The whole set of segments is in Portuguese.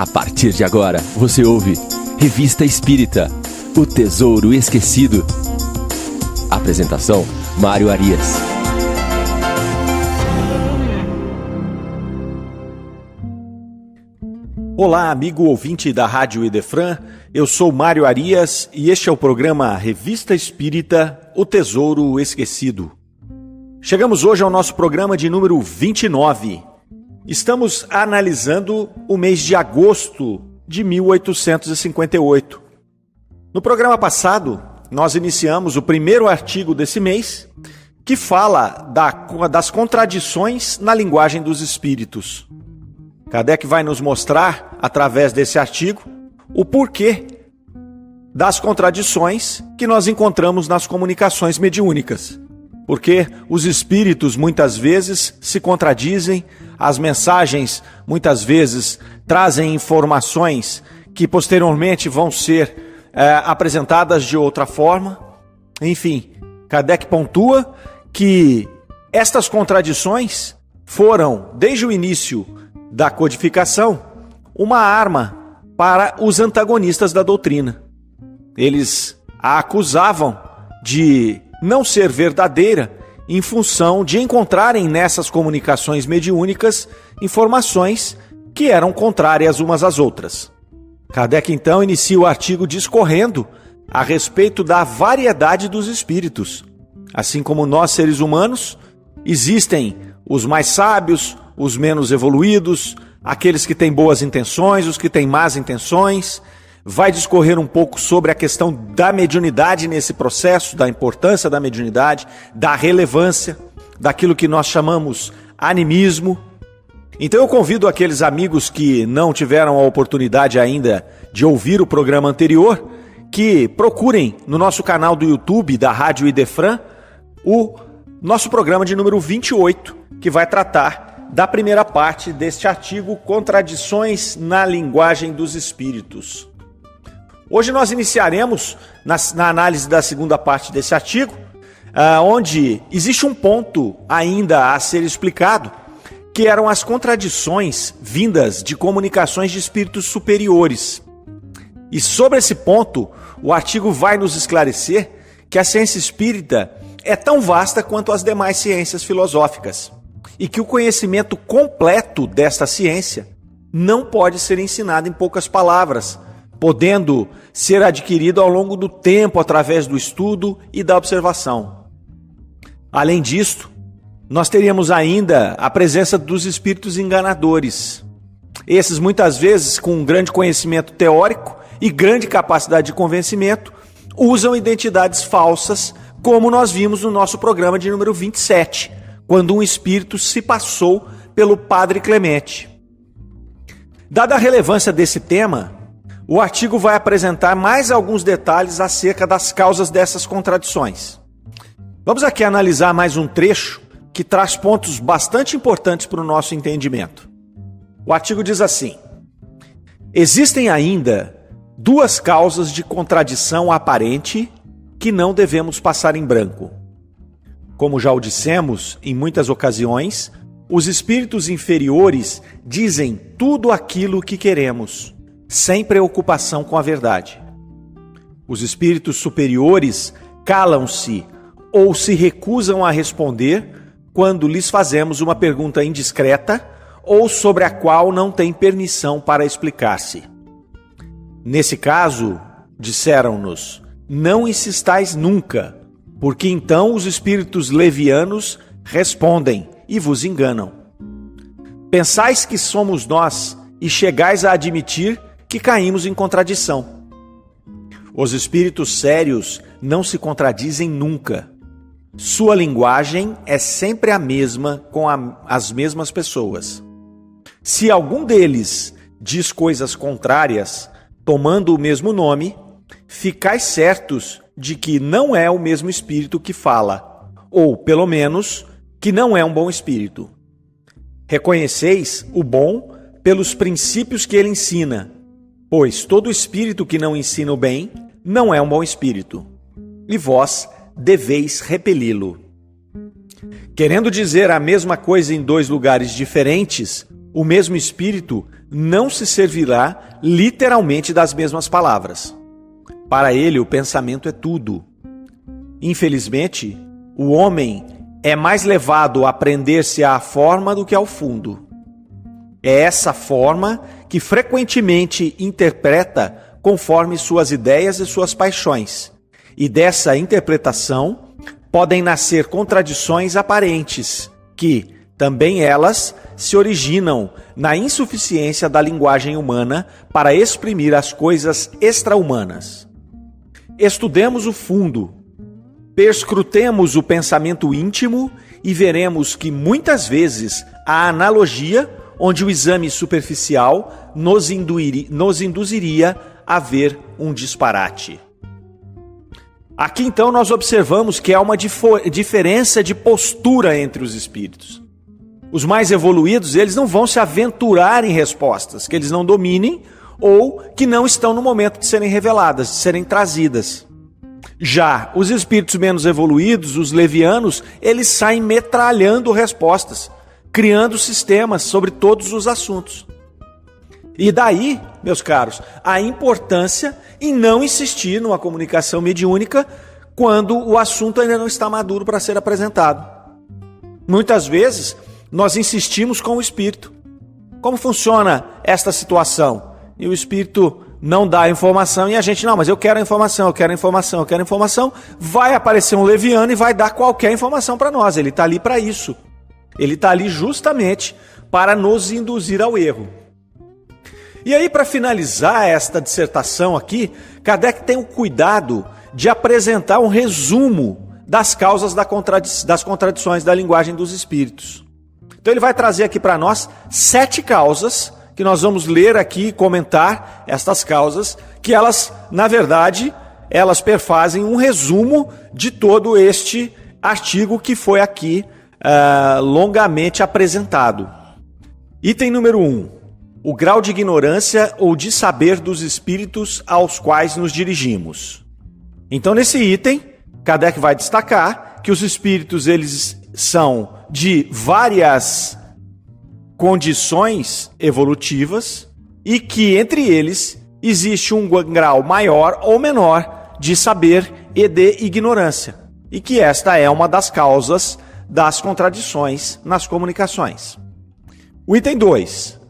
A partir de agora, você ouve Revista Espírita, O Tesouro Esquecido. Apresentação, Mário Arias. Olá, amigo ouvinte da Rádio Idefran, eu sou Mário Arias e este é o programa Revista Espírita, O Tesouro Esquecido. Chegamos hoje ao nosso programa de número 29. Estamos analisando o mês de agosto de 1858. No programa passado, nós iniciamos o primeiro artigo desse mês, que fala das contradições na linguagem dos espíritos. Kardec vai nos mostrar, através desse artigo, o porquê das contradições que nós encontramos nas comunicações mediúnicas. Porque os espíritos muitas vezes se contradizem, as mensagens muitas vezes trazem informações que posteriormente vão ser apresentadas de outra forma. Enfim, Kardec pontua que estas contradições foram, desde o início da codificação, uma arma para os antagonistas da doutrina. Eles a acusavam de não ser verdadeira em função de encontrarem nessas comunicações mediúnicas informações que eram contrárias umas às outras. Kardec então inicia o artigo discorrendo a respeito da variedade dos espíritos. Assim como nós, seres humanos, existem os mais sábios, os menos evoluídos, aqueles que têm boas intenções, os que têm más intenções. Vai discorrer um pouco sobre a questão da mediunidade nesse processo, da importância da mediunidade, da relevância, daquilo que nós chamamos animismo. Então eu convido aqueles amigos que não tiveram a oportunidade ainda de ouvir o programa anterior, que procurem no nosso canal do YouTube da Rádio Idefran o nosso programa de número 28, que vai tratar da primeira parte deste artigo, Contradições na Linguagem dos Espíritos. Hoje nós iniciaremos na análise da segunda parte desse artigo, onde existe um ponto ainda a ser explicado, que eram as contradições vindas de comunicações de espíritos superiores. E sobre esse ponto, o artigo vai nos esclarecer que a ciência espírita é tão vasta quanto as demais ciências filosóficas, e que o conhecimento completo desta ciência não pode ser ensinado em poucas palavras, podendo ser adquirido ao longo do tempo através do estudo e da observação. Além disto, nós teríamos ainda a presença dos espíritos enganadores. Esses, muitas vezes, com um grande conhecimento teórico e grande capacidade de convencimento, usam identidades falsas, como nós vimos no nosso programa de número 27, quando um espírito se passou pelo Padre Clemente. Dada a relevância desse tema, o artigo vai apresentar mais alguns detalhes acerca das causas dessas contradições. Vamos aqui analisar mais um trecho que traz pontos bastante importantes para o nosso entendimento. O artigo diz assim: existem ainda duas causas de contradição aparente que não devemos passar em branco. Como já o dissemos em muitas ocasiões, os espíritos inferiores dizem tudo aquilo que queremos, sem preocupação com a verdade. Os espíritos superiores calam-se ou se recusam a responder quando lhes fazemos uma pergunta indiscreta ou sobre a qual não têm permissão para explicar-se. Nesse caso, disseram-nos, não insistais nunca, porque então os espíritos levianos respondem e vos enganam. Pensais que somos nós e chegais a admitir que caímos em contradição. Os espíritos sérios não se contradizem nunca. Sua linguagem é sempre a mesma com as mesmas pessoas. Se algum deles diz coisas contrárias, tomando o mesmo nome, ficais certos de que não é o mesmo espírito que fala, ou, pelo menos, que não é um bom espírito. Reconheceis o bom pelos princípios que ele ensina, pois todo espírito que não ensina o bem não é um bom espírito, e vós deveis repeli-lo. Querendo dizer a mesma coisa em dois lugares diferentes, o mesmo espírito não se servirá literalmente das mesmas palavras. Para ele, o pensamento é tudo. Infelizmente, o homem é mais levado a prender-se à forma do que ao fundo. É essa forma que frequentemente interpreta conforme suas ideias e suas paixões. E dessa interpretação podem nascer contradições aparentes, que, também elas, se originam na insuficiência da linguagem humana para exprimir as coisas extra-humanas. Estudemos o fundo, perscrutemos o pensamento íntimo e veremos que muitas vezes a analogia, onde o exame superficial nos induziria a ver um disparate. Aqui então nós observamos que há uma diferença de postura entre os espíritos. Os mais evoluídos, eles não vão se aventurar em respostas que eles não dominem ou que não estão no momento de serem reveladas, de serem trazidas. Já os espíritos menos evoluídos, os levianos, eles saem metralhando respostas, criando sistemas sobre todos os assuntos. E daí, meus caros, a importância em não insistir numa comunicação mediúnica quando o assunto ainda não está maduro para ser apresentado. Muitas vezes, nós insistimos com o espírito. Como funciona esta situação? E o espírito não dá a informação e a gente, não, mas eu quero a informação, eu quero a informação, eu quero a informação. Vai aparecer um leviano e vai dar qualquer informação para nós. Ele está ali para isso. Ele está ali justamente para nos induzir ao erro. E aí, para finalizar esta dissertação aqui, Kardec tem o cuidado de apresentar um resumo das causas das contradições da linguagem dos espíritos. Então ele vai trazer aqui para nós 7 causas, que nós vamos ler aqui e comentar estas causas, que elas, na verdade, elas perfazem um resumo de todo este artigo que foi aqui longamente apresentado. Item número 1. O grau de ignorância ou de saber dos espíritos aos quais nos dirigimos. Então, nesse item, Kardec vai destacar que os espíritos eles são de várias condições evolutivas e que, entre eles, existe um grau maior ou menor de saber e de ignorância. E que esta é uma das causas das contradições nas comunicações. O item 2.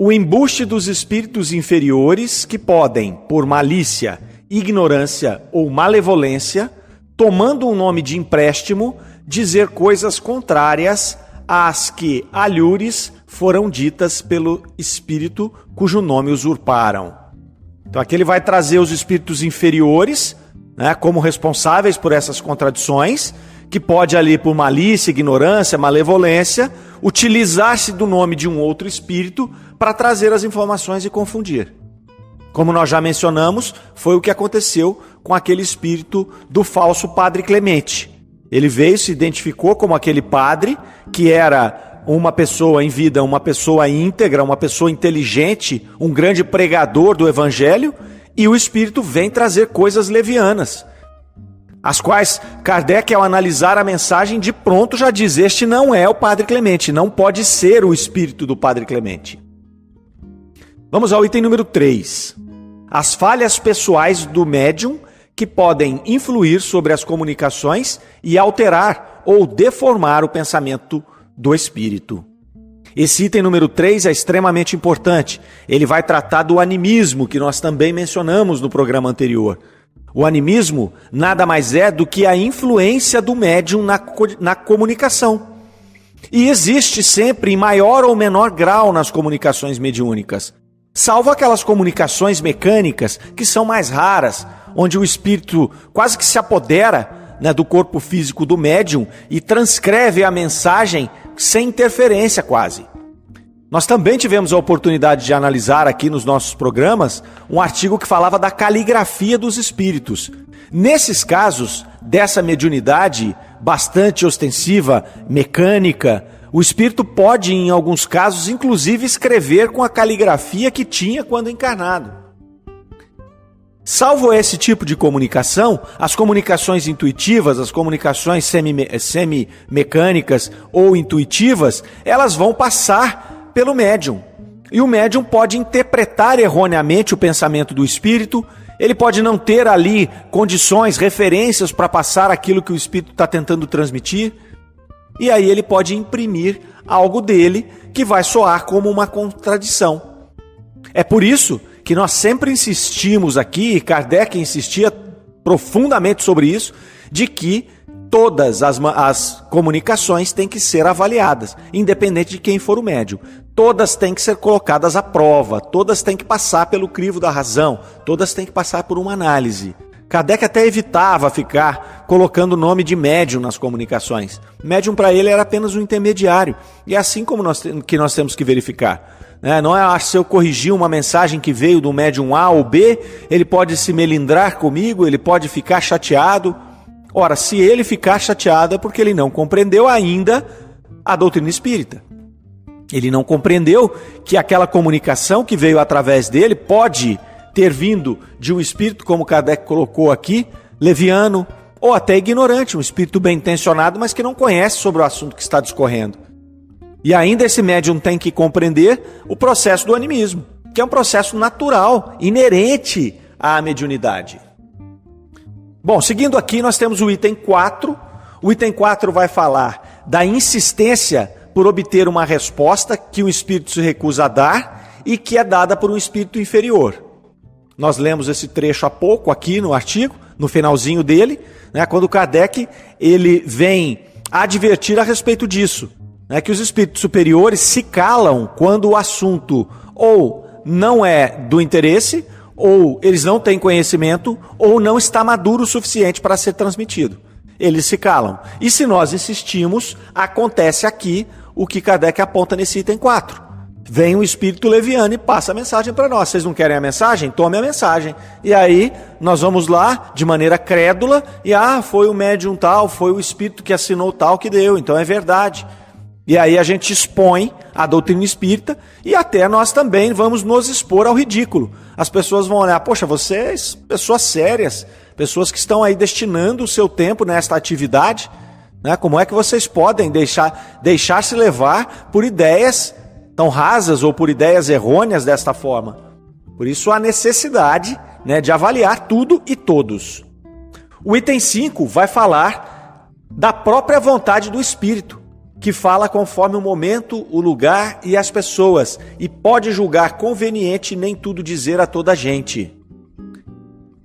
O embuste dos espíritos inferiores que podem, por malícia, ignorância ou malevolência, tomando um nome de empréstimo, dizer coisas contrárias às que alhures foram ditas pelo espírito cujo nome usurparam. Então aqui ele vai trazer os espíritos inferiores, né, como responsáveis por essas contradições, que pode ali por malícia, ignorância, malevolência, utilizar-se do nome de um outro espírito para trazer as informações e confundir. Como nós já mencionamos, foi o que aconteceu com aquele espírito do falso padre Clemente. Ele veio, se identificou como aquele padre, que era uma pessoa em vida, uma pessoa íntegra, uma pessoa inteligente, um grande pregador do evangelho, e o espírito vem trazer coisas levianas, as quais Kardec, ao analisar a mensagem, de pronto já diz: este não é o padre Clemente, não pode ser o espírito do padre Clemente. Vamos ao item número 3. As falhas pessoais do médium que podem influir sobre as comunicações e alterar ou deformar o pensamento do espírito. Esse item número 3 é extremamente importante. Ele vai tratar do animismo, que nós também mencionamos no programa anterior. O animismo nada mais é do que a influência do médium na comunicação. E existe sempre em maior ou menor grau nas comunicações mediúnicas, salvo aquelas comunicações mecânicas que são mais raras, onde o espírito quase que se apodera, né, do corpo físico do médium e transcreve a mensagem sem interferência quase. Nós também tivemos a oportunidade de analisar aqui nos nossos programas um artigo que falava da caligrafia dos espíritos. Nesses casos, dessa mediunidade bastante ostensiva, mecânica, o espírito pode, em alguns casos, inclusive escrever com a caligrafia que tinha quando encarnado. Salvo esse tipo de comunicação, as comunicações intuitivas, as comunicações semi-mecânicas ou intuitivas, elas vão passar pelo médium. E o médium pode interpretar erroneamente o pensamento do espírito, ele pode não ter ali condições, referências para passar aquilo que o espírito está tentando transmitir, e aí ele pode imprimir algo dele que vai soar como uma contradição. É por isso que nós sempre insistimos aqui, e Kardec insistia profundamente sobre isso, de que todas as comunicações têm que ser avaliadas, independente de quem for o médium. Todas têm que ser colocadas à prova, todas têm que passar pelo crivo da razão, todas têm que passar por uma análise. Kardec até evitava ficar colocando o nome de médium nas comunicações. Médium para ele era apenas um intermediário. E é assim como nós temos que verificar. Não é se eu corrigir uma mensagem que veio do médium A ou B, ele pode se melindrar comigo, ele pode ficar chateado. Ora, se ele ficar chateado é porque ele não compreendeu ainda a doutrina espírita. Ele não compreendeu que aquela comunicação que veio através dele pode ter vindo de um espírito, como Kardec colocou aqui, leviano, ou até ignorante, um espírito bem intencionado, mas que não conhece sobre o assunto que está discorrendo. E ainda esse médium tem que compreender o processo do animismo, que é um processo natural, inerente à mediunidade. Bom, seguindo aqui, nós temos o item 4. O item 4 vai falar da insistência por obter uma resposta que o espírito se recusa a dar e que é dada por um espírito inferior. Nós lemos esse trecho há pouco aqui no artigo, no finalzinho dele, quando Kardec ele vem advertir a respeito disso, que os espíritos superiores se calam quando o assunto ou não é do interesse, ou eles não têm conhecimento, ou não está maduro o suficiente para ser transmitido. Eles se calam. E se nós insistimos, acontece aqui o que Kardec aponta nesse item 4. Vem um espírito leviano e passa a mensagem para nós. Vocês não querem a mensagem? Tome a mensagem. E aí nós vamos lá de maneira crédula e foi o médium tal, foi o espírito que assinou tal que deu, então é verdade. E aí a gente expõe a doutrina espírita e até nós também vamos nos expor ao ridículo. As pessoas vão olhar, poxa, vocês, pessoas sérias, pessoas que estão aí destinando o seu tempo nesta atividade, como é que vocês podem deixar-se levar por ideias tão rasas ou por ideias errôneas desta forma? Por isso a necessidade de avaliar tudo e todos. O item 5 vai falar da própria vontade do espírito, que fala conforme o momento, o lugar e as pessoas, e pode julgar conveniente nem tudo dizer a toda a gente.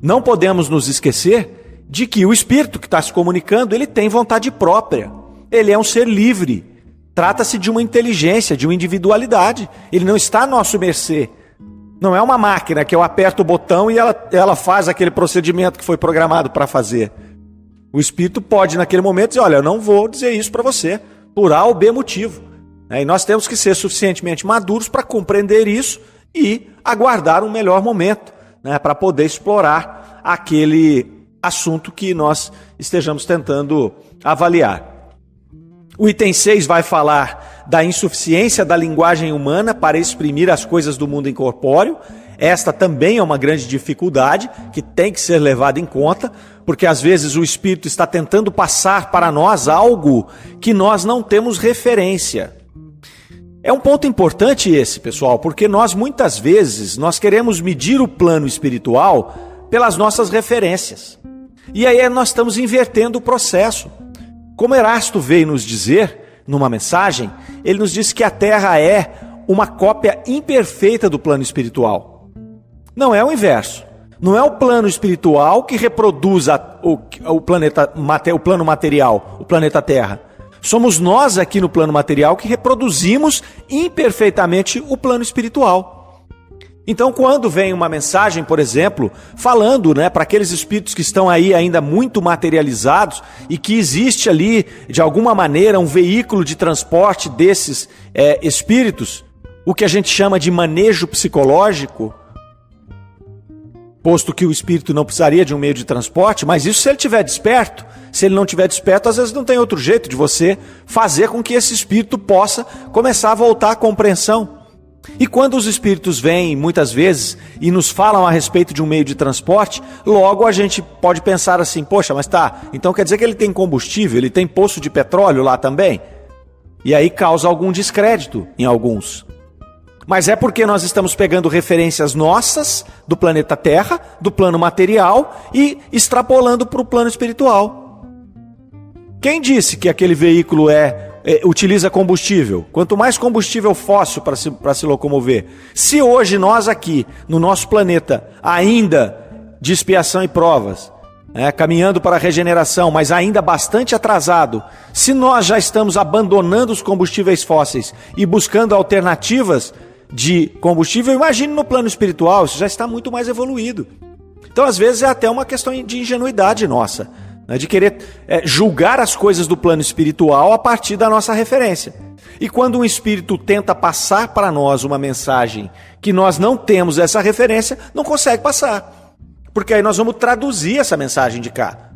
Não podemos nos esquecer de que o espírito que está se comunicando, ele tem vontade própria. Ele é um ser livre. Trata-se de uma inteligência, de uma individualidade. Ele não está à nossa mercê. Não é uma máquina que eu aperto o botão e ela faz aquele procedimento que foi programado para fazer. O espírito pode, naquele momento, dizer, olha, eu não vou dizer isso para você, por A ou B motivo. E nós temos que ser suficientemente maduros para compreender isso e aguardar um melhor momento, para poder explorar aquele assunto que nós estejamos tentando avaliar. O item 6 vai falar da insuficiência da linguagem humana para exprimir as coisas do mundo incorpóreo. Esta também é uma grande dificuldade que tem que ser levada em conta, porque às vezes o espírito está tentando passar para nós algo que nós não temos referência. É um ponto importante esse, pessoal, porque nós muitas vezes nós queremos medir o plano espiritual pelas nossas referências. E aí nós estamos invertendo o processo. Como Erasto veio nos dizer, numa mensagem, ele nos disse que a Terra é uma cópia imperfeita do plano espiritual. Não é o inverso. Não é o plano espiritual que reproduz o plano material, o planeta Terra. Somos nós aqui no plano material que reproduzimos imperfeitamente o plano espiritual. Então, quando vem uma mensagem, por exemplo, falando para aqueles espíritos que estão aí ainda muito materializados e que existe ali, de alguma maneira, um veículo de transporte desses espíritos, o que a gente chama de manejo psicológico, posto que o espírito não precisaria de um meio de transporte, mas isso se ele estiver desperto. Se ele não estiver desperto, às vezes não tem outro jeito de você fazer com que esse espírito possa começar a voltar à compreensão. E quando os espíritos vêm, muitas vezes, e nos falam a respeito de um meio de transporte, logo a gente pode pensar assim, poxa, mas então quer dizer que ele tem combustível, ele tem poço de petróleo lá também? E aí causa algum descrédito em alguns. Mas é porque nós estamos pegando referências nossas do planeta Terra, do plano material e extrapolando para o plano espiritual. Quem disse que aquele veículo utiliza combustível? Quanto mais combustível fóssil para se locomover. Se hoje nós aqui, no nosso planeta, ainda de expiação e provas, caminhando para a regeneração, mas ainda bastante atrasado, se nós já estamos abandonando os combustíveis fósseis e buscando alternativas de combustível, imagine no plano espiritual, isso já está muito mais evoluído. Então, às vezes, é até uma questão de ingenuidade nossa, de querer julgar as coisas do plano espiritual a partir da nossa referência. E quando um espírito tenta passar para nós uma mensagem que nós não temos essa referência, não consegue passar. Porque aí nós vamos traduzir essa mensagem de cá.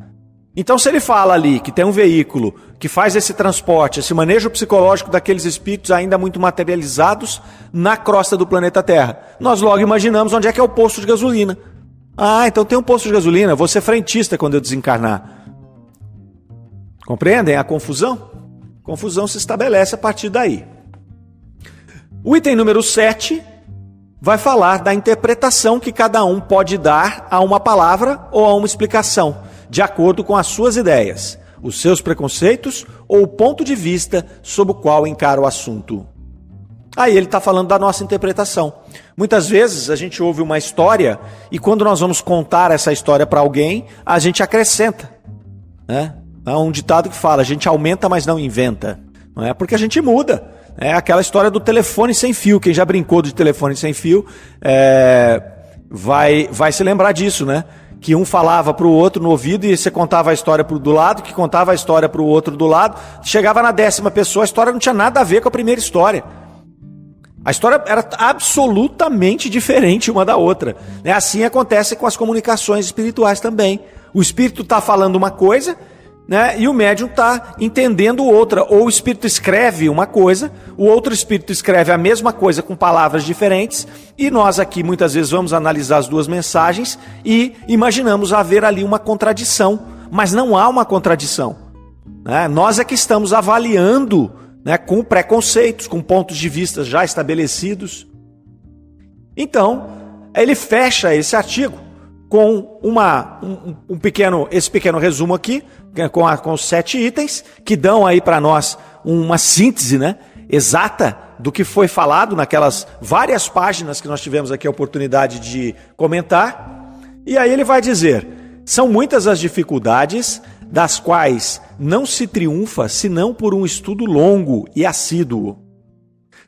Então, se ele fala ali que tem um veículo que faz esse transporte, esse manejo psicológico daqueles espíritos ainda muito materializados na crosta do planeta Terra, nós logo imaginamos onde é que é o posto de gasolina. Ah, então tem um posto de gasolina, vou ser frentista quando eu desencarnar. Compreendem a confusão? Confusão se estabelece a partir daí. O item número 7 vai falar da interpretação que cada um pode dar a uma palavra ou a uma explicação, de acordo com as suas ideias, os seus preconceitos ou o ponto de vista sob o qual encara o assunto. Aí ele está falando da nossa interpretação. Muitas vezes a gente ouve uma história e quando nós vamos contar essa história para alguém, a gente acrescenta. Há um ditado que fala, a gente aumenta, mas não inventa. Não é? Porque a gente muda. É aquela história do telefone sem fio. Quem já brincou de telefone sem fio vai se lembrar disso, né? Que um falava para o outro no ouvido e você contava a história do lado, que contava a história para o outro do lado. Chegava na 10ª pessoa, a história não tinha nada a ver com a primeira história. A história era absolutamente diferente uma da outra. Assim acontece com as comunicações espirituais também. O espírito está falando uma coisa, e o médium está entendendo outra. Ou o espírito escreve uma coisa, o outro espírito escreve a mesma coisa com palavras diferentes, e nós aqui muitas vezes vamos analisar as duas mensagens e imaginamos haver ali uma contradição, mas não há uma contradição. Nós é que estamos avaliando com preconceitos, com pontos de vista já estabelecidos. Então, ele fecha esse artigo com esse pequeno resumo aqui, com os 7 itens, que dão aí para nós uma síntese exata do que foi falado naquelas várias páginas que nós tivemos aqui a oportunidade de comentar. E aí ele vai dizer, são muitas as dificuldades das quais não se triunfa senão por um estudo longo e assíduo.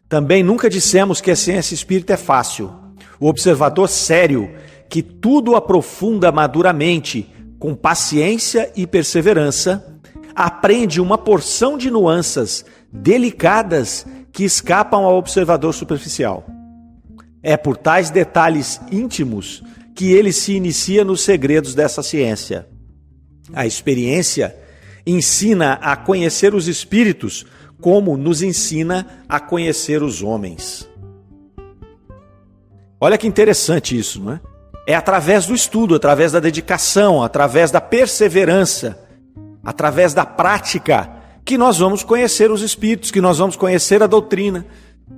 Também nunca dissemos que a ciência espírita é fácil. O observador sério, que tudo aprofunda maduramente, com paciência e perseverança, aprende uma porção de nuances delicadas que escapam ao observador superficial. É por tais detalhes íntimos que ele se inicia nos segredos dessa ciência. A experiência ensina a conhecer os espíritos, como nos ensina a conhecer os homens. Olha que interessante isso, não é? É através do estudo, através da dedicação, através da perseverança, através da prática, que nós vamos conhecer os espíritos, que nós vamos conhecer a doutrina.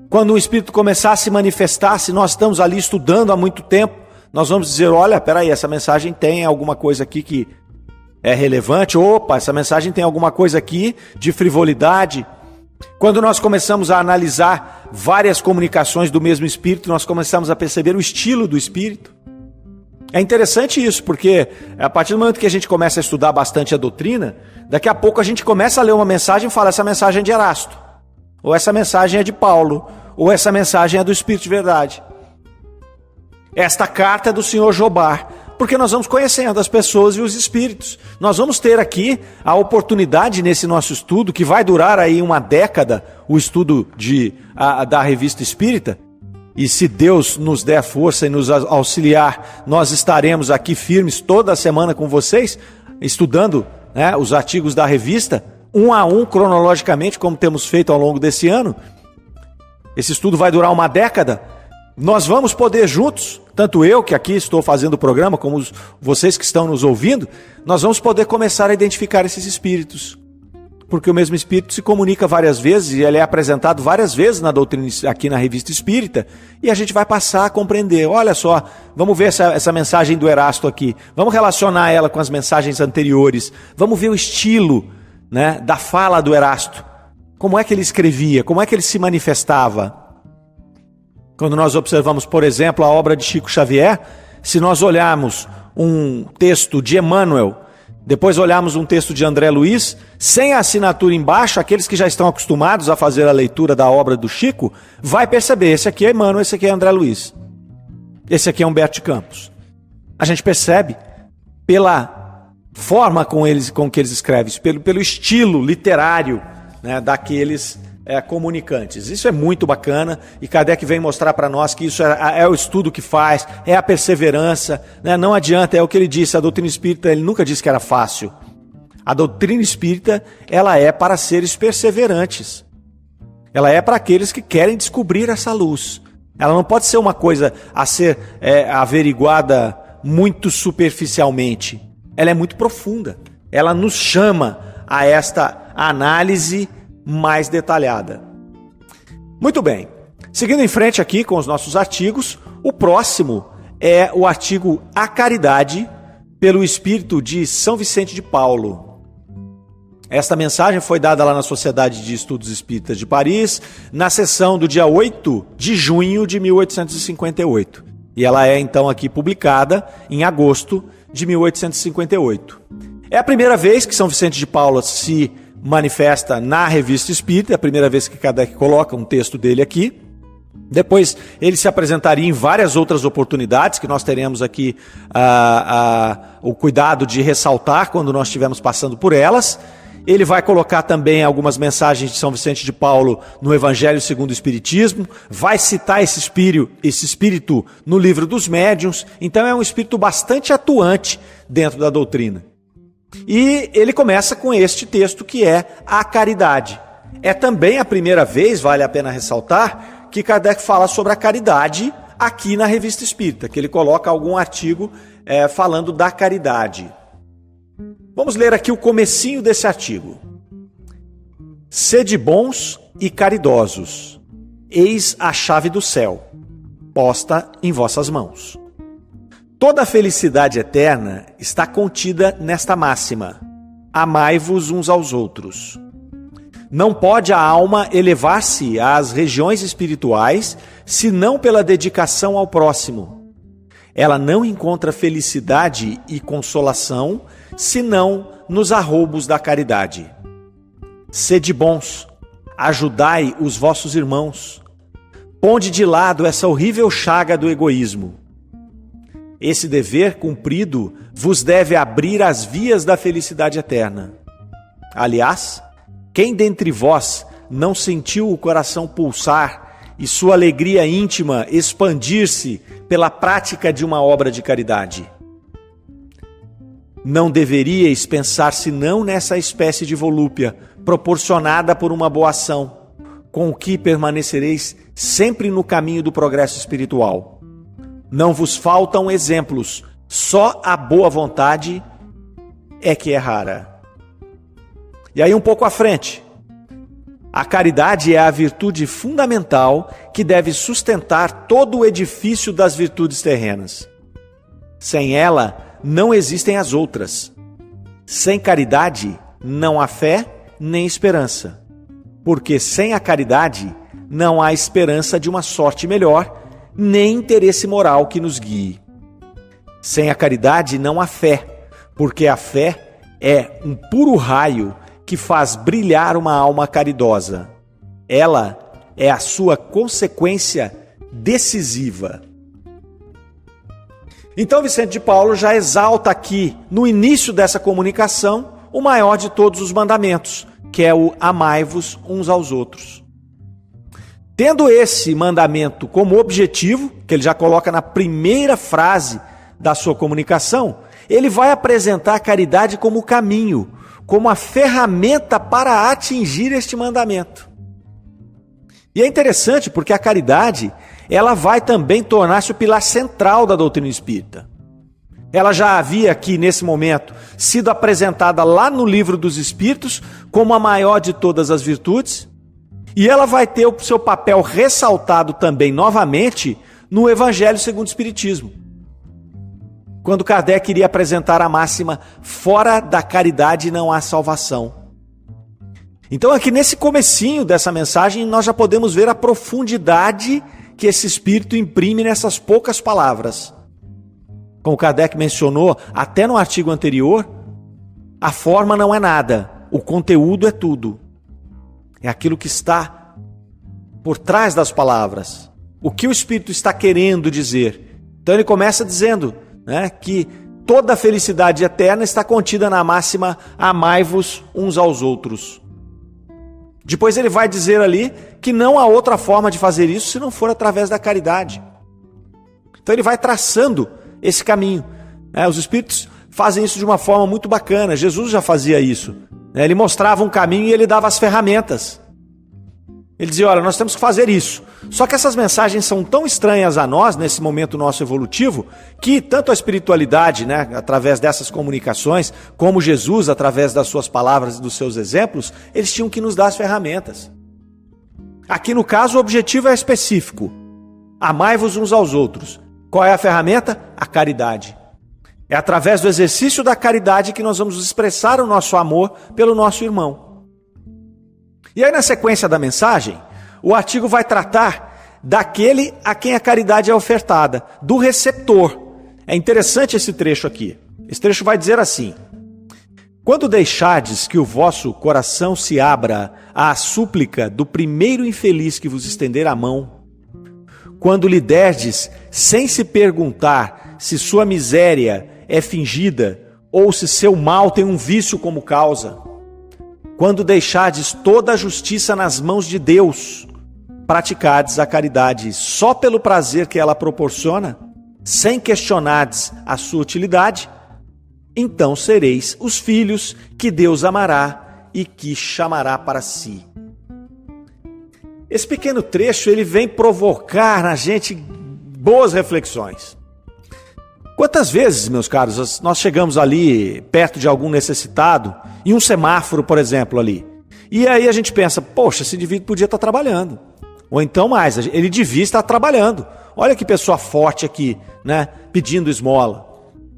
Quando um espírito começar a se manifestar, se nós estamos ali estudando há muito tempo, nós vamos dizer, olha, peraí, essa mensagem tem alguma coisa aqui que é relevante, opa, essa mensagem tem alguma coisa aqui de frivolidade. Quando nós começamos a analisar várias comunicações do mesmo espírito, nós começamos a perceber o estilo do espírito. É interessante isso, porque a partir do momento que a gente começa a estudar bastante a doutrina, daqui a pouco a gente começa a ler uma mensagem e fala, essa mensagem é de Erasto, ou essa mensagem é de Paulo, ou essa mensagem é do Espírito de Verdade. Esta carta é do Senhor Jobar, porque nós vamos conhecendo as pessoas e os espíritos. Nós vamos ter aqui a oportunidade nesse nosso estudo, que vai durar aí uma década, o estudo da Revista Espírita, e se Deus nos der força e nos auxiliar, nós estaremos aqui firmes toda semana com vocês, estudando os artigos da revista, um a um, cronologicamente, como temos feito ao longo desse ano. Esse estudo vai durar uma década. Nós vamos poder juntos, tanto eu que aqui estou fazendo o programa, como vocês que estão nos ouvindo, nós vamos poder começar a identificar esses espíritos. porque o mesmo Espírito se comunica várias vezes e ele é apresentado várias vezes na doutrina, aqui na Revista Espírita, e a gente vai passar a compreender. Olha só, vamos ver essa mensagem do Erasto aqui, vamos relacionar ela com as mensagens anteriores, vamos ver o estilo, né, da fala do Erasto, como é que ele escrevia, como é que ele se manifestava. Quando nós observamos, por exemplo, a obra de Chico Xavier, se nós olharmos um texto de Emmanuel, depois olharmos um texto de André Luiz, sem a assinatura embaixo, aqueles que já estão acostumados a fazer a leitura da obra do Chico, vai perceber, esse aqui é Emmanuel, esse aqui é André Luiz, esse aqui é Humberto de Campos. A gente percebe pela forma com que eles escrevem, pelo estilo literário, né, daqueles comunicantes. Isso é muito bacana e Kardec vem mostrar para nós que isso é o estudo que faz, é a perseverança, né? Não adianta, é o que ele disse, a doutrina espírita, ele nunca disse que era fácil. A doutrina espírita, ela é para seres perseverantes. Ela é para aqueles que querem descobrir essa luz. Ela não pode ser uma coisa a ser averiguada muito superficialmente. Ela é muito profunda. Ela nos chama a esta análise mais detalhada. Muito bem, seguindo em frente aqui com os nossos artigos, o próximo é o artigo A Caridade pelo Espírito de São Vicente de Paulo. Esta mensagem foi dada lá na Sociedade de Estudos Espíritas de Paris, na sessão do dia 8 de junho de 1858. E ela é então aqui publicada em agosto de 1858. É a primeira vez que São Vicente de Paulo se manifesta na Revista Espírita, é a primeira vez que Kardec coloca um texto dele aqui. Depois ele se apresentaria em várias outras oportunidades, que nós teremos aqui o cuidado de ressaltar quando nós estivermos passando por elas. Ele vai colocar também algumas mensagens de São Vicente de Paulo no Evangelho segundo o Espiritismo, vai citar esse espírito no Livro dos Médiuns, então é um espírito bastante atuante dentro da doutrina. E ele começa com este texto que é A Caridade. É também a primeira vez, vale a pena ressaltar, que Kardec fala sobre a caridade aqui na Revista Espírita, que ele coloca algum artigo falando da caridade. Vamos ler aqui o comecinho desse artigo. Sede bons e caridosos, eis a chave do céu, posta em vossas mãos. Toda a felicidade eterna está contida nesta máxima: amai-vos uns aos outros. Não pode a alma elevar-se às regiões espirituais, senão pela dedicação ao próximo. Ela não encontra felicidade e consolação, senão nos arroubos da caridade. Sede bons, ajudai os vossos irmãos. Ponde de lado essa horrível chaga do egoísmo. Esse dever cumprido vos deve abrir as vias da felicidade eterna. Aliás, quem dentre vós não sentiu o coração pulsar e sua alegria íntima expandir-se pela prática de uma obra de caridade? Não deveríeis pensar senão nessa espécie de volúpia proporcionada por uma boa ação, com o que permanecereis sempre no caminho do progresso espiritual. Não vos faltam exemplos, só a boa vontade é que é rara. E aí um pouco à frente, a caridade é a virtude fundamental que deve sustentar todo o edifício das virtudes terrenas. Sem ela, não existem as outras. Sem caridade, não há fé nem esperança. Porque sem a caridade, não há esperança de uma sorte melhor, nem interesse moral que nos guie. Sem a caridade não há fé, porque a fé é um puro raio que faz brilhar uma alma caridosa. Ela é a sua consequência decisiva. Então Vicente de Paulo já exalta aqui, no início dessa comunicação, o maior de todos os mandamentos, que é o amai-vos uns aos outros. Tendo esse mandamento como objetivo, que ele já coloca na primeira frase da sua comunicação, ele vai apresentar a caridade como caminho, como a ferramenta para atingir este mandamento. E é interessante porque a caridade, ela vai também tornar-se o pilar central da doutrina espírita. Ela já havia aqui, nesse momento, sido apresentada lá no Livro dos Espíritos como a maior de todas as virtudes. E ela vai ter o seu papel ressaltado também, novamente, no Evangelho segundo o Espiritismo. Quando Kardec iria apresentar a máxima: fora da caridade não há salvação. Então aqui nesse comecinho dessa mensagem nós já podemos ver a profundidade que esse Espírito imprime nessas poucas palavras. Como Kardec mencionou até no artigo anterior, a forma não é nada, o conteúdo é tudo. É aquilo que está por trás das palavras. O que o Espírito está querendo dizer. Então ele começa dizendo, né, que toda a felicidade eterna está contida na máxima: amai-vos uns aos outros. Depois ele vai dizer ali que não há outra forma de fazer isso se não for através da caridade. Então ele vai traçando esse caminho. Os Espíritos fazem isso de uma forma muito bacana. Jesus já fazia isso. Ele mostrava um caminho e ele dava as ferramentas. Ele dizia: olha, nós temos que fazer isso. Só que essas mensagens são tão estranhas a nós, nesse momento nosso evolutivo, que tanto a espiritualidade, né, através dessas comunicações, como Jesus, através das suas palavras e dos seus exemplos, eles tinham que nos dar as ferramentas. Aqui no caso o objetivo é específico: amai-vos uns aos outros. Qual é a ferramenta? A caridade. É através do exercício da caridade que nós vamos expressar o nosso amor pelo nosso irmão. E aí, na sequência da mensagem, o artigo vai tratar daquele a quem a caridade é ofertada, do receptor. É interessante esse trecho aqui. Esse trecho vai dizer assim: quando deixardes que o vosso coração se abra à súplica do primeiro infeliz que vos estender a mão, quando lhe derdes sem se perguntar se sua miséria é fingida ou se seu mal tem um vício como causa, quando deixardes toda a justiça nas mãos de Deus, praticardes a caridade só pelo prazer que ela proporciona, sem questionardes a sua utilidade, então sereis os filhos que Deus amará e que chamará para si. Esse pequeno trecho ele vem provocar na gente boas reflexões. Quantas vezes, meus caros, nós chegamos ali perto de algum necessitado, em um semáforo, por exemplo, ali, e aí a gente pensa: poxa, esse indivíduo podia estar trabalhando. Ou então mais, ele devia estar trabalhando. Olha que pessoa forte aqui, né, pedindo esmola.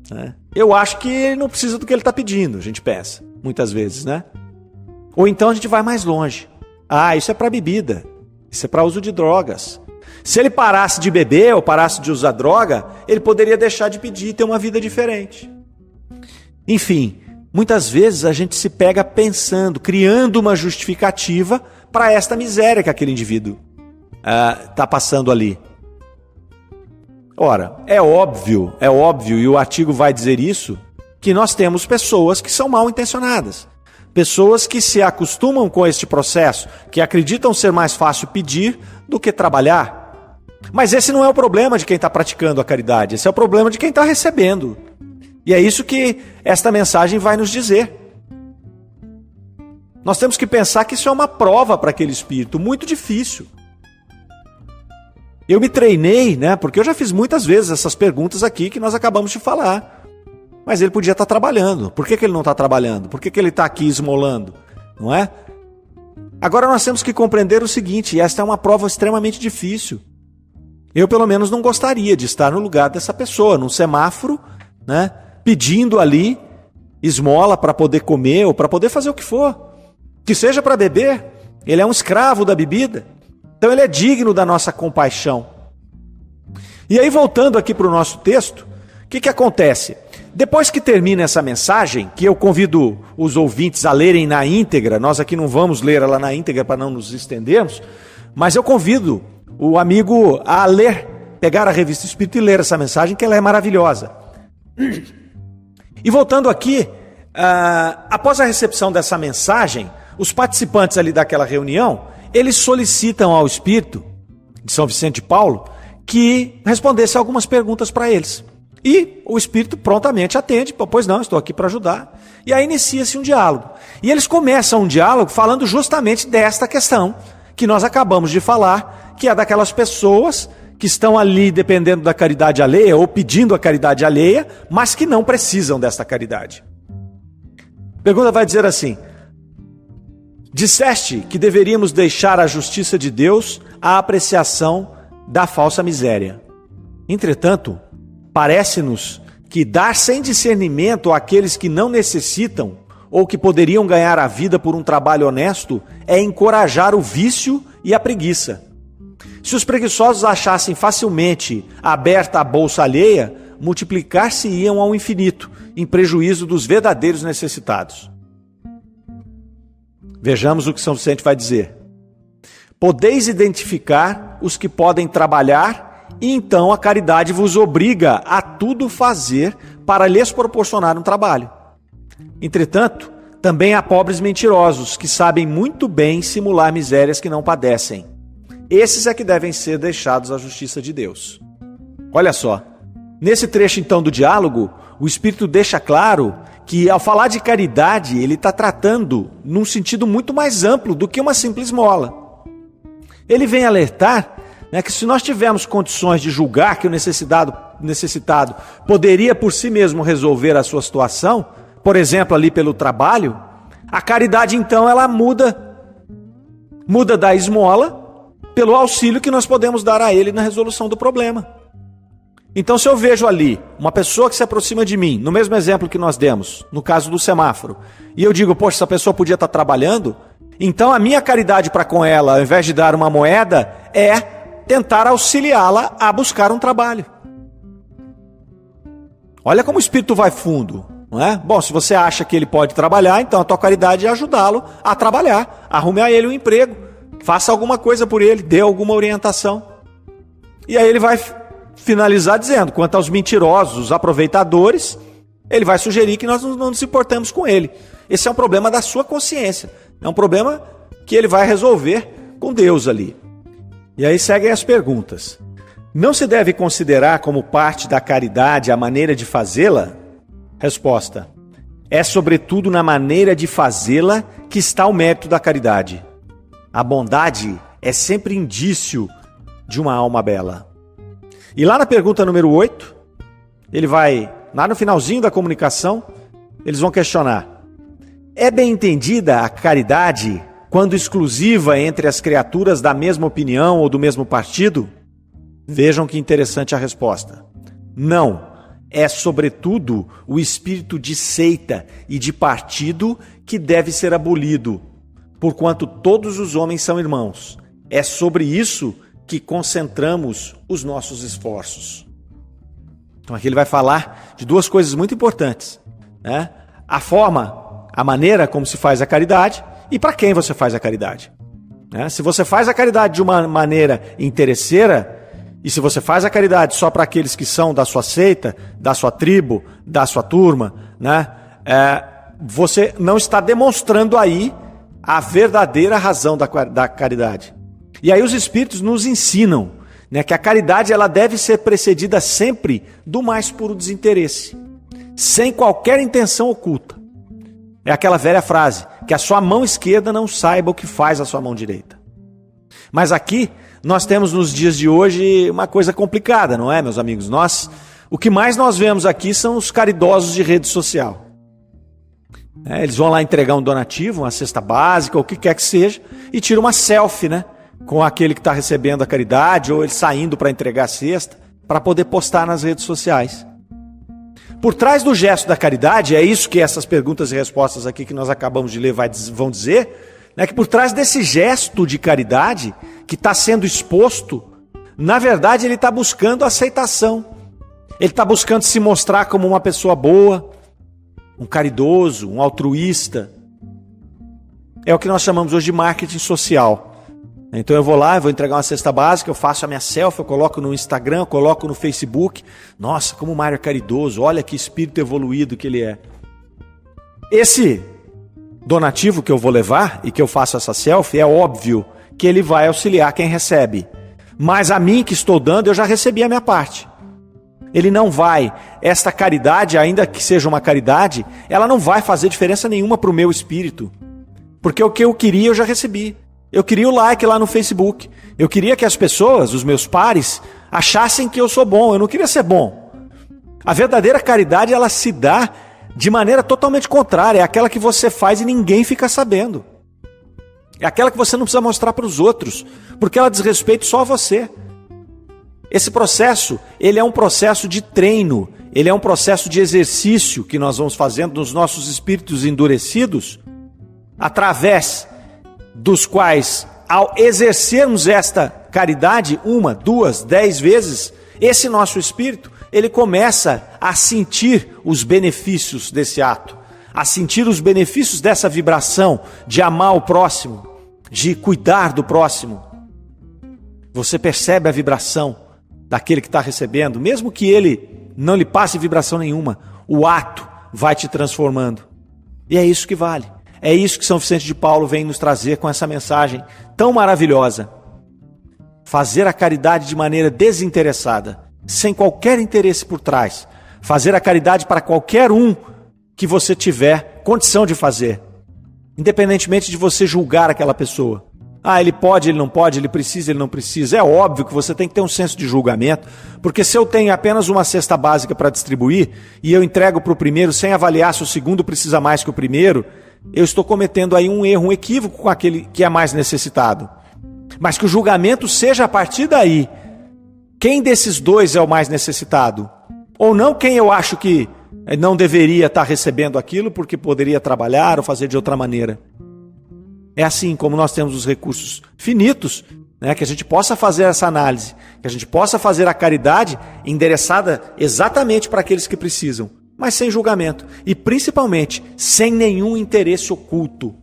Né? Eu acho que ele não precisa do que ele está pedindo, a gente pensa, muitas vezes, né? Ou então a gente vai mais longe. Isso é para bebida. Isso é para uso de drogas. Se ele parasse de beber ou parasse de usar droga, ele poderia deixar de pedir e ter uma vida diferente. Enfim, muitas vezes a gente se pega pensando, criando uma justificativa para esta miséria que aquele indivíduo está passando ali. Ora, é óbvio, e o artigo vai dizer isso, que nós temos pessoas que são mal intencionadas. Pessoas que se acostumam com este processo, que acreditam ser mais fácil pedir do que trabalhar. Mas esse não é o problema de quem está praticando a caridade, esse é o problema de quem está recebendo. E é isso que esta mensagem vai nos dizer. Nós temos que pensar que isso é uma prova para aquele espírito, muito difícil. Eu me treinei, né? Porque eu já fiz muitas vezes essas perguntas aqui que nós acabamos de falar. Mas ele podia estar trabalhando. Por que ele não está trabalhando? Por que ele está aqui esmolando? Não é? Agora nós temos que compreender o seguinte: esta é uma prova extremamente difícil. Eu, pelo menos, não gostaria de estar no lugar dessa pessoa, num semáforo, né, pedindo ali esmola para poder comer ou para poder fazer o que for. Que seja para beber. Ele é um escravo da bebida. Então ele é digno da nossa compaixão. E aí, voltando aqui para o nosso texto, o que acontece? Depois que termina essa mensagem, que eu convido os ouvintes a lerem na íntegra, nós aqui não vamos ler ela na íntegra para não nos estendermos, mas eu convido o amigo a ler, pegar a Revista Espírita e ler essa mensagem, que ela é maravilhosa. E voltando aqui, após a recepção dessa mensagem, os participantes ali daquela reunião, eles solicitam ao Espírito de São Vicente de Paulo que respondesse algumas perguntas para eles. E o Espírito prontamente atende: pois não, estou aqui para ajudar. E aí inicia-se um diálogo. E eles começam um diálogo falando justamente desta questão que nós acabamos de falar, que é daquelas pessoas que estão ali dependendo da caridade alheia ou pedindo a caridade alheia, mas que não precisam desta caridade. A pergunta vai dizer assim: disseste que deveríamos deixar a justiça de Deus à apreciação da falsa miséria. Entretanto, parece-nos que dar sem discernimento àqueles que não necessitam ou que poderiam ganhar a vida por um trabalho honesto é encorajar o vício e a preguiça. Se os preguiçosos achassem facilmente aberta a bolsa alheia, multiplicar-se-iam ao infinito, em prejuízo dos verdadeiros necessitados. Vejamos o que São Vicente vai dizer. Podeis identificar os que podem trabalhar, e então a caridade vos obriga a tudo fazer para lhes proporcionar um trabalho. Entretanto, também há pobres mentirosos que sabem muito bem simular misérias que não padecem. Esses é que devem ser deixados à justiça de Deus. Olha só, nesse trecho então do diálogo, o Espírito deixa claro que ao falar de caridade, ele está tratando num sentido muito mais amplo do que uma simples esmola. Ele vem alertar, né, que se nós tivermos condições de julgar que o necessitado poderia por si mesmo resolver a sua situação, por exemplo, ali pelo trabalho, a caridade então ela muda da esmola pelo auxílio que nós podemos dar a ele na resolução do problema. Então, se eu vejo ali uma pessoa que se aproxima de mim, no mesmo exemplo que nós demos, no caso do semáforo, e eu digo, poxa, essa pessoa podia estar trabalhando, então a minha caridade para com ela, ao invés de dar uma moeda, é tentar auxiliá-la a buscar um trabalho. Olha como o Espírito vai fundo, não é? Bom, se você acha que ele pode trabalhar, então a tua caridade é ajudá-lo a trabalhar, arrume a ele um emprego, faça alguma coisa por ele, dê alguma orientação. E aí ele vai finalizar dizendo, quanto aos mentirosos, os aproveitadores, ele vai sugerir que nós não nos importamos com ele. Esse é um problema da sua consciência. É um problema que ele vai resolver com Deus ali. E aí seguem as perguntas. Não se deve considerar como parte da caridade a maneira de fazê-la? Resposta. É sobretudo na maneira de fazê-la que está o mérito da caridade. A bondade é sempre indício de uma alma bela. E lá na pergunta número 8, ele vai, lá no finalzinho da comunicação, eles vão questionar: é bem entendida a caridade quando exclusiva entre as criaturas da mesma opinião ou do mesmo partido? Vejam que interessante a resposta. Não, é sobretudo o espírito de seita e de partido que deve ser abolido, porquanto todos os homens são irmãos. É sobre isso que concentramos os nossos esforços. Então aqui ele vai falar de duas coisas muito importantes, né? A forma, a maneira como se faz a caridade e para quem você faz a caridade, né? Se você faz a caridade de uma maneira interesseira, e se você faz a caridade só para aqueles que são da sua seita, da sua tribo, da sua turma, né? Você não está demonstrando aí a verdadeira razão da caridade. E aí os Espíritos nos ensinam, né, que a caridade ela deve ser precedida sempre do mais puro desinteresse, sem qualquer intenção oculta. É aquela velha frase, que a sua mão esquerda não saiba o que faz a sua mão direita. Mas aqui nós temos nos dias de hoje uma coisa complicada, não é, meus amigos? O que mais nós vemos aqui são os caridosos de rede social. Eles vão lá entregar um donativo, uma cesta básica, ou o que quer que seja, e tiram uma selfie, né, com aquele que está recebendo a caridade, ou ele saindo para entregar a cesta, para poder postar nas redes sociais. Por trás do gesto da caridade, é isso que essas perguntas e respostas aqui que nós acabamos de ler vão dizer, né, que por trás desse gesto de caridade que está sendo exposto, na verdade ele está buscando aceitação. Ele está buscando se mostrar como uma pessoa boa, um caridoso, um altruísta. É o que nós chamamos hoje de marketing social. Então eu vou lá, eu vou entregar uma cesta básica, eu faço a minha selfie, eu coloco no Instagram, eu coloco no Facebook. Nossa, como o Mário é caridoso, olha que espírito evoluído que ele é. Esse donativo que eu vou levar e que eu faço essa selfie, é óbvio que ele vai auxiliar quem recebe. Mas a mim que estou dando, eu já recebi a minha parte. Ele não vai, esta caridade, ainda que seja uma caridade, ela não vai fazer diferença nenhuma para o meu espírito. Porque o que eu queria, eu já recebi. Eu queria o like lá no Facebook. Eu queria que as pessoas, os meus pares, achassem que eu sou bom. Eu não queria ser bom. A verdadeira caridade, ela se dá de maneira totalmente contrária. É aquela que você faz e ninguém fica sabendo. É aquela que você não precisa mostrar para os outros, porque ela diz respeito só a você. Esse processo, ele é um processo de treino, ele é um processo de exercício que nós vamos fazendo nos nossos espíritos endurecidos, através dos quais, ao exercermos esta caridade 1, 2, 10 vezes, esse nosso espírito, ele começa a sentir os benefícios desse ato, a sentir os benefícios dessa vibração de amar o próximo, de cuidar do próximo. Você percebe a vibração daquele que está recebendo, mesmo que ele não lhe passe vibração nenhuma, o ato vai te transformando. E é isso que vale. É isso que São Vicente de Paulo vem nos trazer com essa mensagem tão maravilhosa. Fazer a caridade de maneira desinteressada, sem qualquer interesse por trás. Fazer a caridade para qualquer um que você tiver condição de fazer, independentemente de você julgar aquela pessoa. Ah, ele pode, ele não pode, ele precisa, ele não precisa. É óbvio que você tem que ter um senso de julgamento, porque se eu tenho apenas uma cesta básica para distribuir e eu entrego para o primeiro sem avaliar se o segundo precisa mais que o primeiro, eu estou cometendo aí um erro, um equívoco com aquele que é mais necessitado. Mas que o julgamento seja a partir daí. Quem desses dois é o mais necessitado? Ou não quem eu acho que não deveria estar recebendo aquilo porque poderia trabalhar ou fazer de outra maneira. É assim como nós temos os recursos finitos, né, que a gente possa fazer essa análise, que a gente possa fazer a caridade endereçada exatamente para aqueles que precisam, mas sem julgamento e principalmente sem nenhum interesse oculto,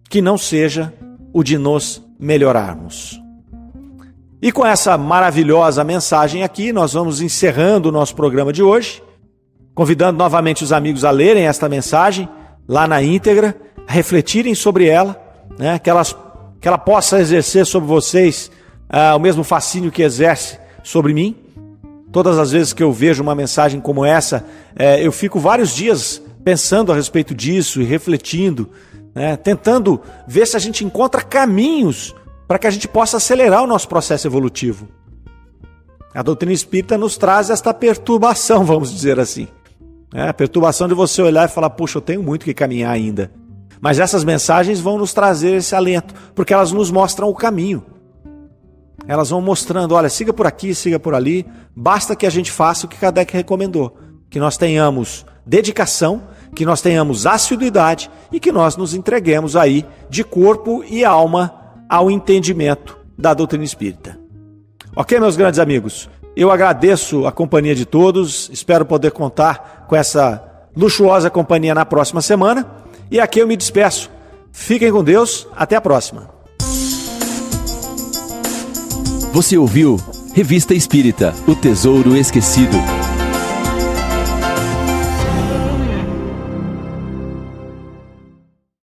que não seja o de nos melhorarmos. E com essa maravilhosa mensagem aqui, nós vamos encerrando o nosso programa de hoje, convidando novamente os amigos a lerem esta mensagem lá na íntegra, a refletirem sobre ela, né, que ela possa exercer sobre vocês o mesmo fascínio que exerce sobre mim. Todas as vezes que eu vejo uma mensagem como essa, eu fico vários dias pensando a respeito disso e refletindo, né, tentando ver se a gente encontra caminhos para que a gente possa acelerar o nosso processo evolutivo. A doutrina espírita nos traz esta perturbação, vamos dizer assim. A perturbação de você olhar e falar, puxa, eu tenho muito que caminhar ainda. Mas essas mensagens vão nos trazer esse alento, porque elas nos mostram o caminho. Elas vão mostrando, olha, siga por aqui, siga por ali, basta que a gente faça o que Kardec recomendou, que nós tenhamos dedicação, que nós tenhamos assiduidade e que nós nos entreguemos aí de corpo e alma ao entendimento da doutrina espírita. Ok, meus grandes amigos? Eu agradeço a companhia de todos, espero poder contar com essa luxuosa companhia na próxima semana. E aqui eu me despeço. Fiquem com Deus, até a próxima. Você ouviu Revista Espírita, O Tesouro Esquecido.